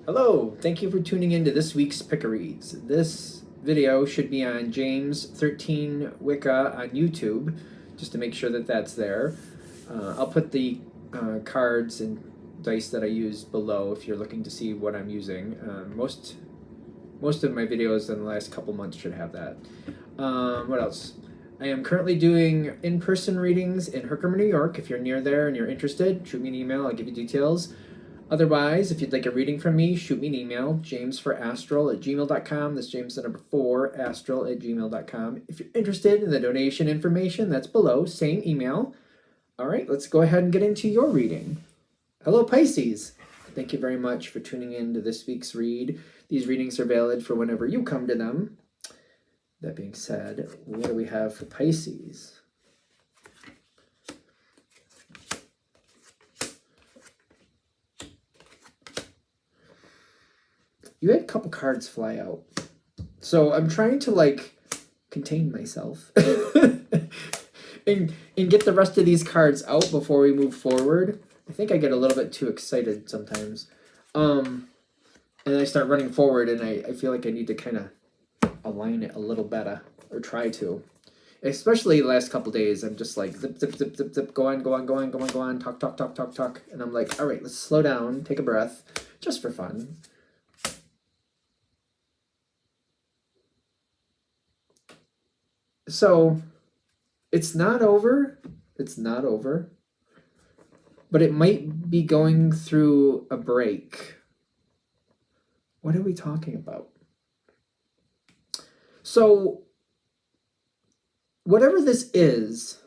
Hello, thank you for tuning in to this week's Pick-a-Reads. This video should be on James 13 Wicca on YouTube, just to make sure that that's there. I'll put the cards and dice that I use below if you're looking to see what I'm using. Most of my videos in the last couple months should have that. What else? I am currently doing in-person readings in Herkimer, New York. If you're near there and you're interested, shoot me an email, I'll give you details. Otherwise, if you'd like a reading from me, shoot me an email, jamesforastral@gmail.com. That's James the number 4, astral@gmail.com. If you're interested in the donation information, that's below, same email. All right, let's go ahead and get into your reading. Hello, Pisces. Thank you very much for tuning in to this week's read. These readings are valid for whenever you come to them. That being said, what do we have for Pisces? You had a couple cards fly out. So I'm trying to contain myself and get the rest of these cards out before we move forward. I think I get a little bit too excited sometimes. And I start running forward and I feel like I need to kind of align it a little better, or try to. Especially the last couple days, I'm just like zip, zip, zip, zip, zip, go on, talk, talk, talk, talk, talk. And I'm like, all right, let's slow down, take a breath, just for fun. So, it's not over, but it might be going through a break. What are we talking about? So, whatever this is,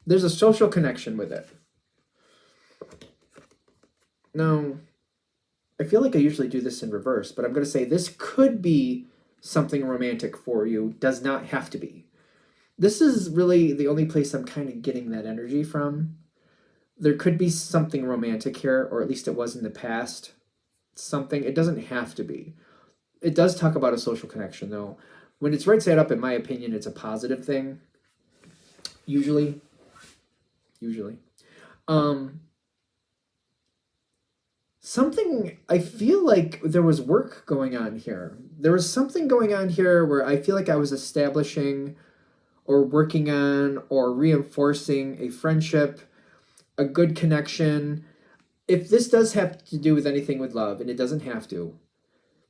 there's a social connection with it. Now, I feel like I usually do this in reverse, but I'm going to say this could be something romantic for you, does not have to be. This is really the only place I'm kind of getting that energy from. There could be something romantic here, or at least it was in the past. Something, it doesn't have to be. It does talk about a social connection, though. When it's right side up, in my opinion, it's a positive thing. Usually. Something, I feel like there was work going on here. There was something going on here where I feel like I was establishing or working on or reinforcing a friendship, a good connection. If this does have to do with anything with love, and it doesn't have to,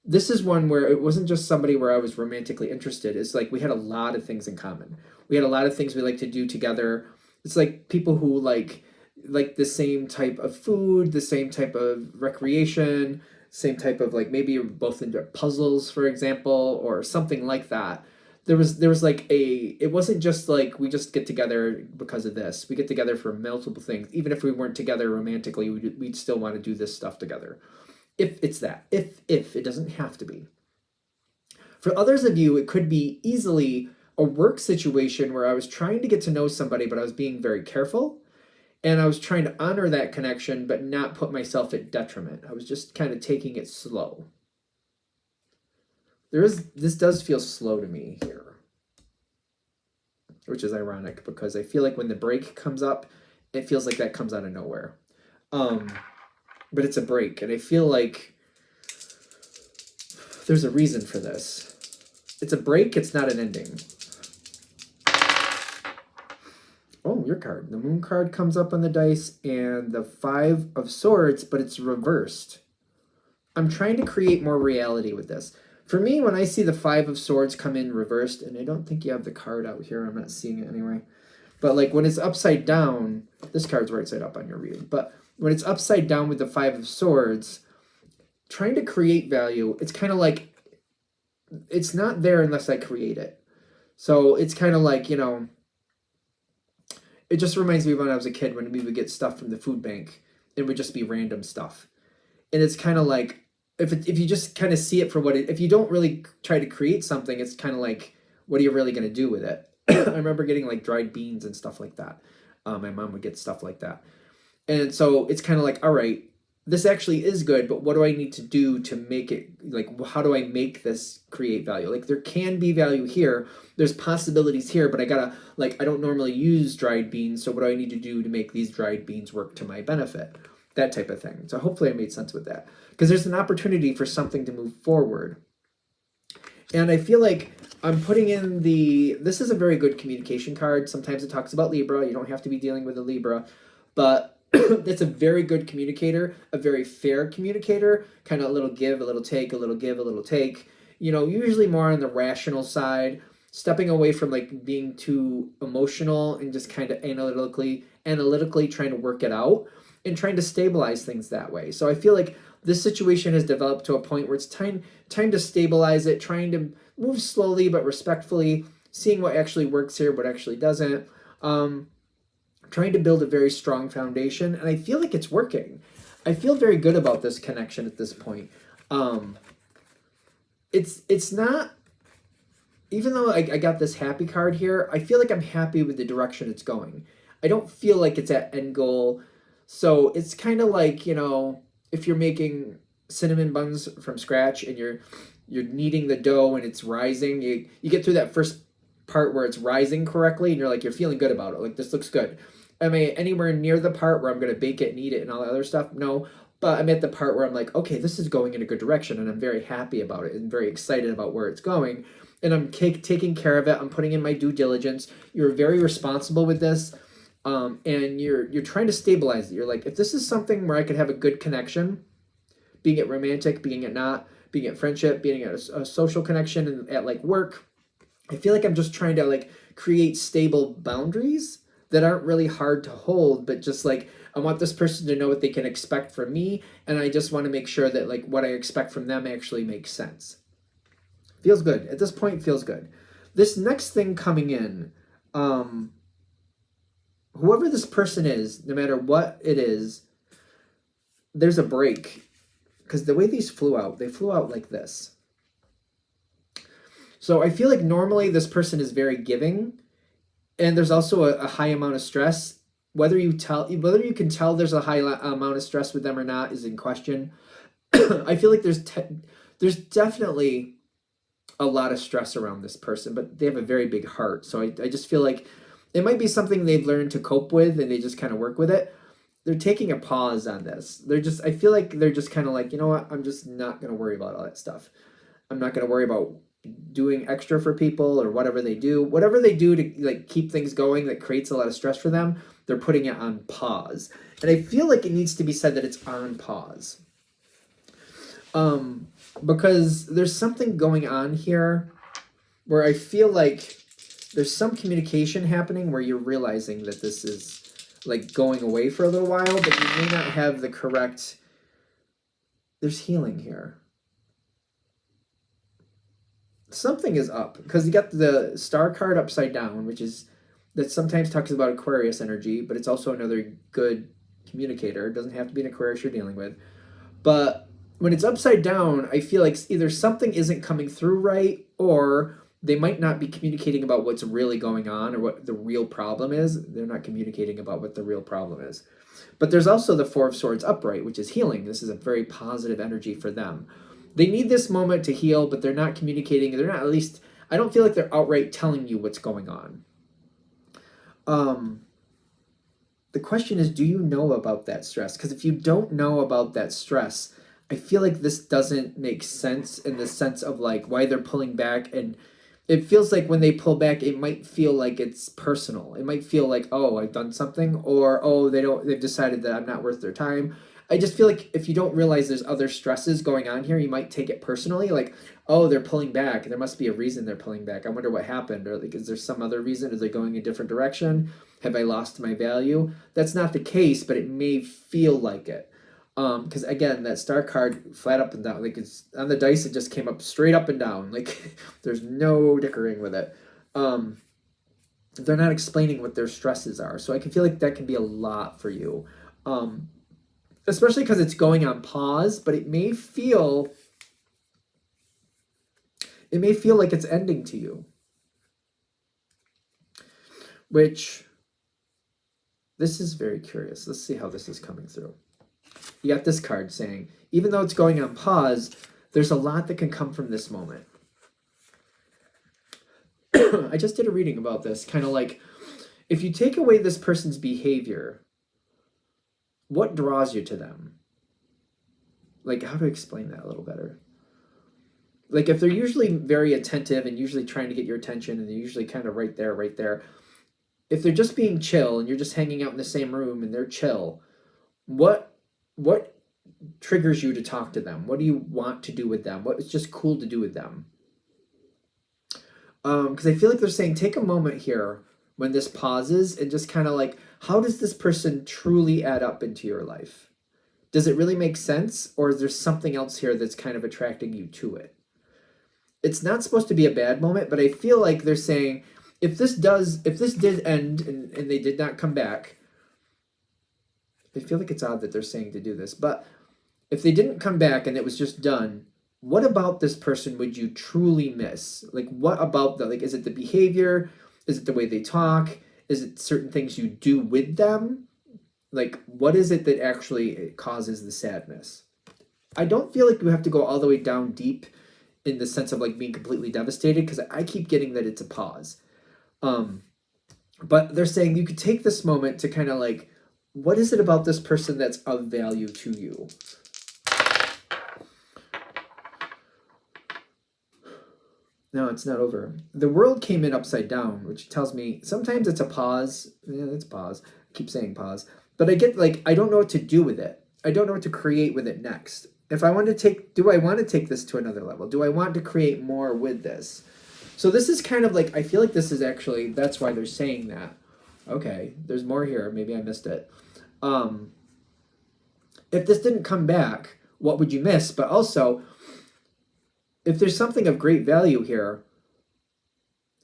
this is one where it wasn't just somebody where I was romantically interested. It's like we had a lot of things in common. We had a lot of things we like to do together. It's like people who like the same type of food, the same type of recreation, same type of maybe you're both into puzzles, for example, or something like that. There was like it wasn't just like we just get together because of this. We get together for multiple things. Even if we weren't together romantically, we'd still want to do this stuff together. If it's that. If it doesn't have to be. For others of you, it could be easily a work situation where I was trying to get to know somebody, but I was being very careful. And I was trying to honor that connection, but not put myself at detriment. I was just kind of taking it slow. This does feel slow to me here, which is ironic because I feel like when the break comes up, it feels like that comes out of nowhere. But it's a break, and I feel like there's a reason for this. It's a break, it's not an ending. Oh, your card. The Moon card comes up on the dice, and the 5 of Swords, but it's reversed. I'm trying to create more reality with this. For me, when I see the 5 of Swords come in reversed, and I don't think you have the card out here, I'm not seeing it anyway. But when it's upside down, this card's right side up on your read, but when it's upside down with the 5 of Swords, trying to create value, it's kind of like, it's not there unless I create it. So it's kind of like, it just reminds me of when I was a kid when we would get stuff from the food bank. It would just be random stuff. And it's kind of like, if you just kind of see it for what it, if you don't really try to create something, it's kind of like, what are you really going to do with it? I remember getting dried beans and stuff like that. My mom would get stuff like that. And so it's kind of like, all right, this actually is good, but what do I need to do to make it, how do I make this create value? There can be value here. There's possibilities here, but I gotta, I don't normally use dried beans, so what do I need to do to make these dried beans work to my benefit? that type of thing. So hopefully I made sense with that, because there's an opportunity for something to move forward. And I feel like I'm putting in this is a very good communication card. Sometimes it talks about Libra. You don't have to be dealing with a Libra, but it's a very good communicator, a very fair communicator, kind of a little give, a little take, a little give, a little take, usually more on the rational side, stepping away from like being too emotional and just kind of analytically trying to work it out and trying to stabilize things that way. So I feel like this situation has developed to a point where it's time to stabilize it, trying to move slowly but respectfully, seeing what actually works here, what actually doesn't, trying to build a very strong foundation. And I feel like it's working. I feel very good about this connection at this point. It's not, even though I got this happy card here, I feel like I'm happy with the direction it's going. I don't feel like it's at end goal. So it's kind of like, if you're making cinnamon buns from scratch and you're kneading the dough and it's rising, you get through that first part where it's rising correctly and you're feeling good about it. Like, this looks good. Am I anywhere near the part where I'm going to bake it and eat it and all that other stuff? No. But I'm at the part where I'm like, okay, this is going in a good direction and I'm very happy about it and very excited about where it's going. And I'm taking care of it. I'm putting in my due diligence. You're very responsible with this. And you're trying to stabilize it. You're like, if this is something where I could have a good connection, being it romantic, being it not, being it friendship, being it a social connection, and at like work, I feel like I'm just trying to like create stable boundaries that aren't really hard to hold, but just like, I want this person to know what they can expect from me, and I just want to make sure that like what I expect from them actually makes sense. Feels good. At this point, feels good. This next thing coming in, whoever this person is, no matter what it is, there's a break. Because the way these flew out, they flew out like this. So I feel like normally this person is very giving, and there's also a high amount of stress. Whether you can tell there's a high amount of stress with them or not is in question. I feel like there's definitely a lot of stress around this person, but they have a very big heart. So I just feel like it might be something they've learned to cope with and they just kind of work with it. They're taking a pause on this. I feel like they're just kind of like, you know what? I'm just not going to worry about all that stuff. I'm not going to worry about doing extra for people or whatever they do. Whatever they do to like keep things going that creates a lot of stress for them, they're putting it on pause. And I feel like it needs to be said that it's on pause. Because there's something going on here where I feel like there's some communication happening where you're realizing that this is like going away for a little while, but you may not have the correct, there's healing here. Something is up, because you got the star card upside down, that sometimes talks about Aquarius energy, but it's also another good communicator. It doesn't have to be an Aquarius you're dealing with. But when it's upside down, I feel like either something isn't coming through right, or they might not be communicating about what's really going on or what the real problem is. They're not communicating about what the real problem is. But there's also the Four of Swords upright, which is healing. This is a very positive energy for them. They need this moment to heal, but they're not communicating. They're not, at least, I don't feel like they're outright telling you what's going on. The question is, do you know about that stress? Because if you don't know about that stress, I feel like this doesn't make sense in the sense of like why they're pulling back. And it feels like when they pull back, it might feel like it's personal. It might feel like, oh, I've done something, or, oh, they've decided that I'm not worth their time. I just feel like if you don't realize there's other stresses going on here, you might take it personally. Like, oh, they're pulling back. There must be a reason they're pulling back. I wonder what happened. Or like, is there some other reason? Are they going a different direction? Have I lost my value? That's not the case, but it may feel like it. Because again, that star card flat up and down, like it's on the dice, it just came up straight up and down. Like there's no dickering with it. They're not explaining what their stresses are. So I can feel like that can be a lot for you. Especially because it's going on pause, but it may feel like it's ending to you. Which, this is very curious. Let's see how this is coming through. You got this card saying, even though it's going on pause, there's a lot that can come from this moment. I just did a reading about this, kind of like, if you take away this person's behavior, what draws you to them? Like, how to explain that a little better? Like, if they're usually very attentive and usually trying to get your attention and they're usually kind of right there, if they're just being chill and you're just hanging out in the same room and they're chill, what triggers you to talk to them? What do you want to do with them? What is just cool to do with them? Because I feel like they're saying, take a moment here when this pauses and just kind of like, how does this person truly add up into your life? Does it really make sense? Or is there something else here that's kind of attracting you to it? It's not supposed to be a bad moment, but I feel like they're saying, if this did end and they did not come back, I feel like it's odd that they're saying to do this, but if they didn't come back and it was just done, what about this person would you truly miss? Like, what about the, like, is it the behavior? Is it the way they talk? Is it certain things you do with them? Like, what is it that actually causes the sadness? I don't feel like you have to go all the way down deep in the sense of like being completely devastated, because I keep getting that it's a pause. But they're saying you could take this moment to kind of like, what is it about this person that's of value to you? No, it's not over. The world came in upside down, which tells me sometimes it's a pause. Yeah, it's pause. I keep saying pause. But I get like, I don't know what to do with it. I don't know what to create with it next. If I want to take, do I want to take this to another level? Do I want to create more with this? So this is kind of like, I feel like this is actually, that's why they're saying that. Okay, there's more here. Maybe I missed it. If this didn't come back, what would you miss? But also, if there's something of great value here,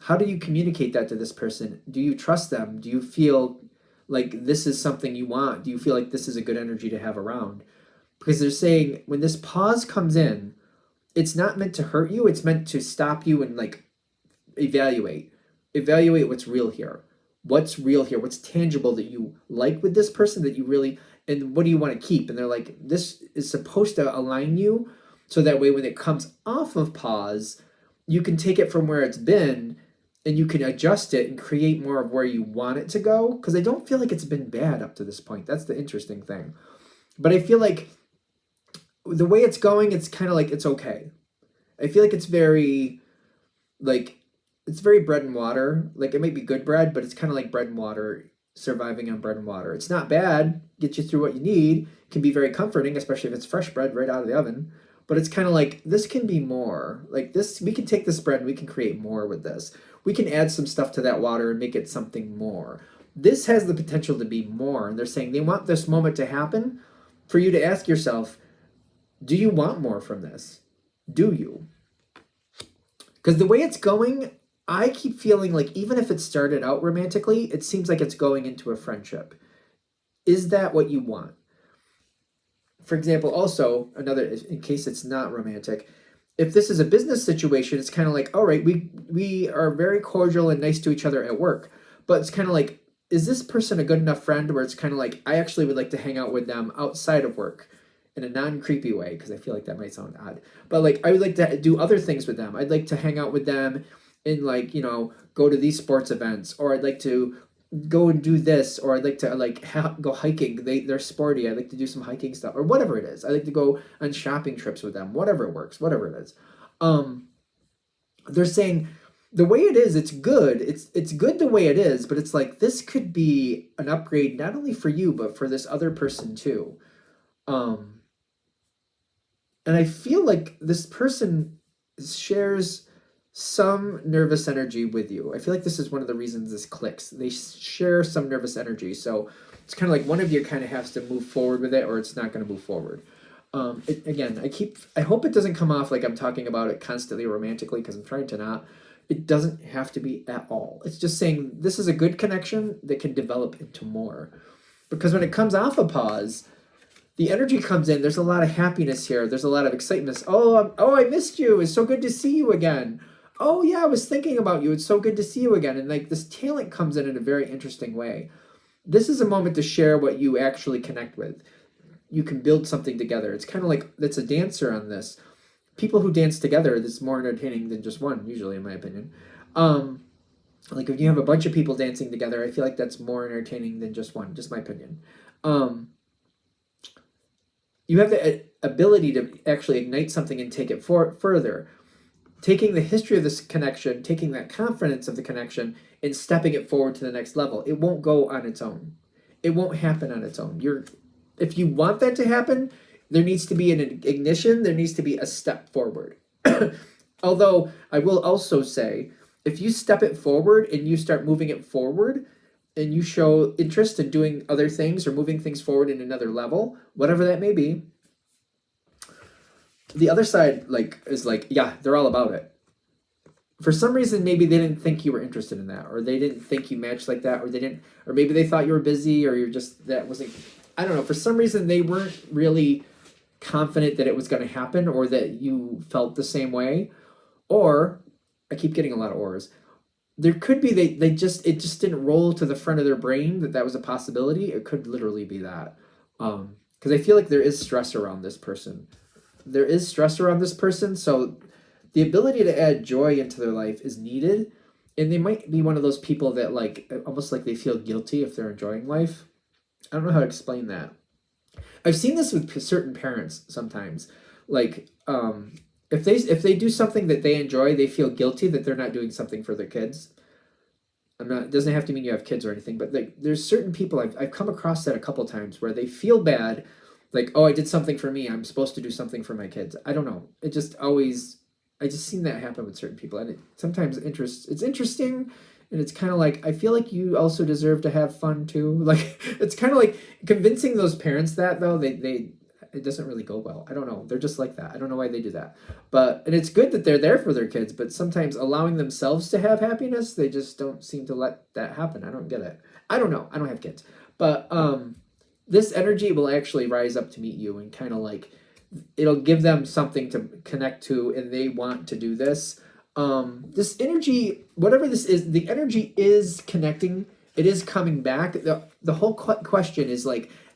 how do you communicate that to this person? Do you trust them? Do you feel like this is something you want? Do you feel like this is a good energy to have around? Because they're saying when this pause comes in, it's not meant to hurt you. It's meant to stop you and like evaluate what's real here. What's real here? What's tangible that you like with this person that you really, and what do you want to keep? And they're like, this is supposed to align you so that way when it comes off of pause, you can take it from where it's been and you can adjust it and create more of where you want it to go. Because I don't feel like it's been bad up to this point. That's the interesting thing. But I feel like the way it's going, it's kind of like it's okay. I feel like it's very, like, it's very bread and water. Like, it might be good bread, but it's kind of like bread and water, surviving on bread and water. It's not bad, get you through what you need. It can be very comforting, especially if it's fresh bread right out of the oven. But it's kind of like, this can be more. Like this, we can take this bread and we can create more with this. We can add some stuff to that water and make it something more. This has the potential to be more. And they're saying they want this moment to happen for you to ask yourself, do you want more from this? Do you? Because the way it's going, I keep feeling like even if it started out romantically, it seems like it's going into a friendship. Is that what you want? For example, also, another, in case it's not romantic, if this is a business situation, it's kind of like, all right, we are very cordial and nice to each other at work. But it's kind of like, is this person a good enough friend where it's kind of like, I actually would like to hang out with them outside of work in a non-creepy way, because I feel like that might sound odd. But like, I would like to do other things with them. I'd like to hang out with them and like, you know, go to these sports events, or I'd like to go and do this, or I'd like to like go hiking. They're sporty. I'd like to do some hiking stuff, or whatever it is. I like to go on shopping trips with them. Whatever it works, whatever it is. They're saying the way it is, it's good. It's good the way it is, but it's like this could be an upgrade not only for you but for this other person too. And I feel like this person shares some nervous energy with you. I feel like this is one of the reasons this clicks. They share some nervous energy. So it's kind of like one of you kind of has to move forward with it, or it's not going to move forward. Again, I hope it doesn't come off like I'm talking about it constantly romantically, because I'm trying to not. It doesn't have to be at all. It's just saying this is a good connection that can develop into more. Because when it comes off a pause, the energy comes in. There's a lot of happiness here. There's a lot of excitement. I missed you. It's so good to see you again. Oh yeah, I was thinking about you. It's so good to see you again. And like this talent comes in a very interesting way. This is a moment to share what you actually connect with. You can build something together. It's kind of like, it's a dancer on this. People who dance together, it's more entertaining than just one, usually, in my opinion. Like if you have a bunch of people dancing together, I feel like that's more entertaining than just one, just my opinion. you have the ability to actually ignite something and take it further. Taking the history of this connection, taking that confidence of the connection, and stepping it forward to the next level. It won't go on its own. It won't happen on its own. If you want that to happen, there needs to be an ignition. There needs to be a step forward. Although I will also say, if you step it forward and you start moving it forward, and you show interest in doing other things or moving things forward in another level, whatever that may be, the other side is like, yeah, they're all about it. For some reason, maybe they didn't think you were interested in that, or they didn't think you matched like that, or maybe they thought you were busy, or that wasn't, I don't know. For some reason, they weren't really confident that it was going to happen, or that you felt the same way. Or, I keep getting a lot of ors. There could be it just didn't roll to the front of their brain that was a possibility. It could literally be that, because I feel like there is stress around this person. So the ability to add joy into their life is needed, and they might be one of those people that almost like they feel guilty if they're enjoying life. I don't know how to explain that. I've seen this with certain parents sometimes. If they do something that they enjoy, they feel guilty that they're not doing something for their kids. It doesn't have to mean you have kids or anything, but there's certain people I've come across that a couple times where they feel bad, oh, I did something for me, I'm supposed to do something for my kids. I don't know. I just seen that happen with certain people, and sometimes it's interesting, and it's kind of I feel like you also deserve to have fun too. It's kind of like convincing those parents that, though, it doesn't really go well. I don't know. They're just like that. I don't know why they do that. And it's good that they're there for their kids, but sometimes allowing themselves to have happiness, they just don't seem to let that happen. I don't get it. I don't know. I don't have kids. But this energy will actually rise up to meet you, and kind of it'll give them something to connect to, and they want to do this. This energy, whatever this is, the energy is connecting. It is coming back. The whole question is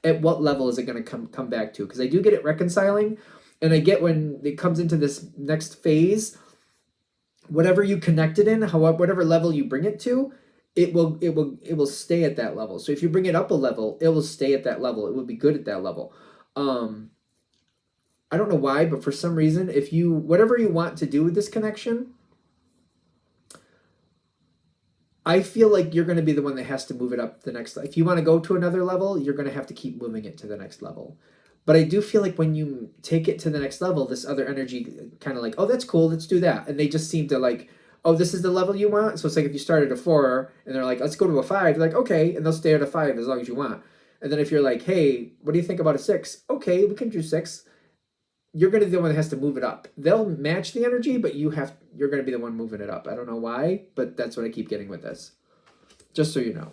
at what level is it going to come back to? Because I do get it reconciling, and I get when it comes into this next phase, whatever you connected in, whatever level you bring it to, it will stay at that level. So if you bring it up a level, it will stay at that level. It will be good at that level. I don't know why, but for some reason, whatever you want to do with this connection, I feel like you're going to be the one that has to move it up the next. If you want to go to another level, you're going to have to keep moving it to the next level. But I do feel like when you take it to the next level, this other energy kind of oh, that's cool, let's do that. And they just seem to oh, this is the level you want. So it's if you start at a 4 and they're let's go to a 5, you're okay, and they'll stay at a 5 as long as you want. And then if you're hey, what do you think about a 6? Okay, we can do 6. You're going to be the one that has to move it up. They'll match the energy, but you're going to be the one moving it up. I don't know why, but that's what I keep getting with this. Just so you know.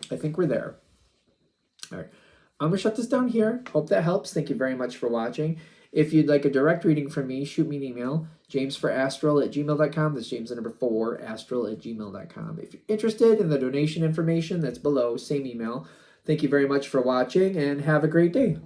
I think we're there. All right. I'm going to shut this down here. Hope that helps. Thank you very much for watching. If you'd like a direct reading from me, shoot me an email, jamesforastral@gmail.com. That's James the number 4, astral@gmail.com. If you're interested in the donation information, that's below, same email. Thank you very much for watching, and have a great day.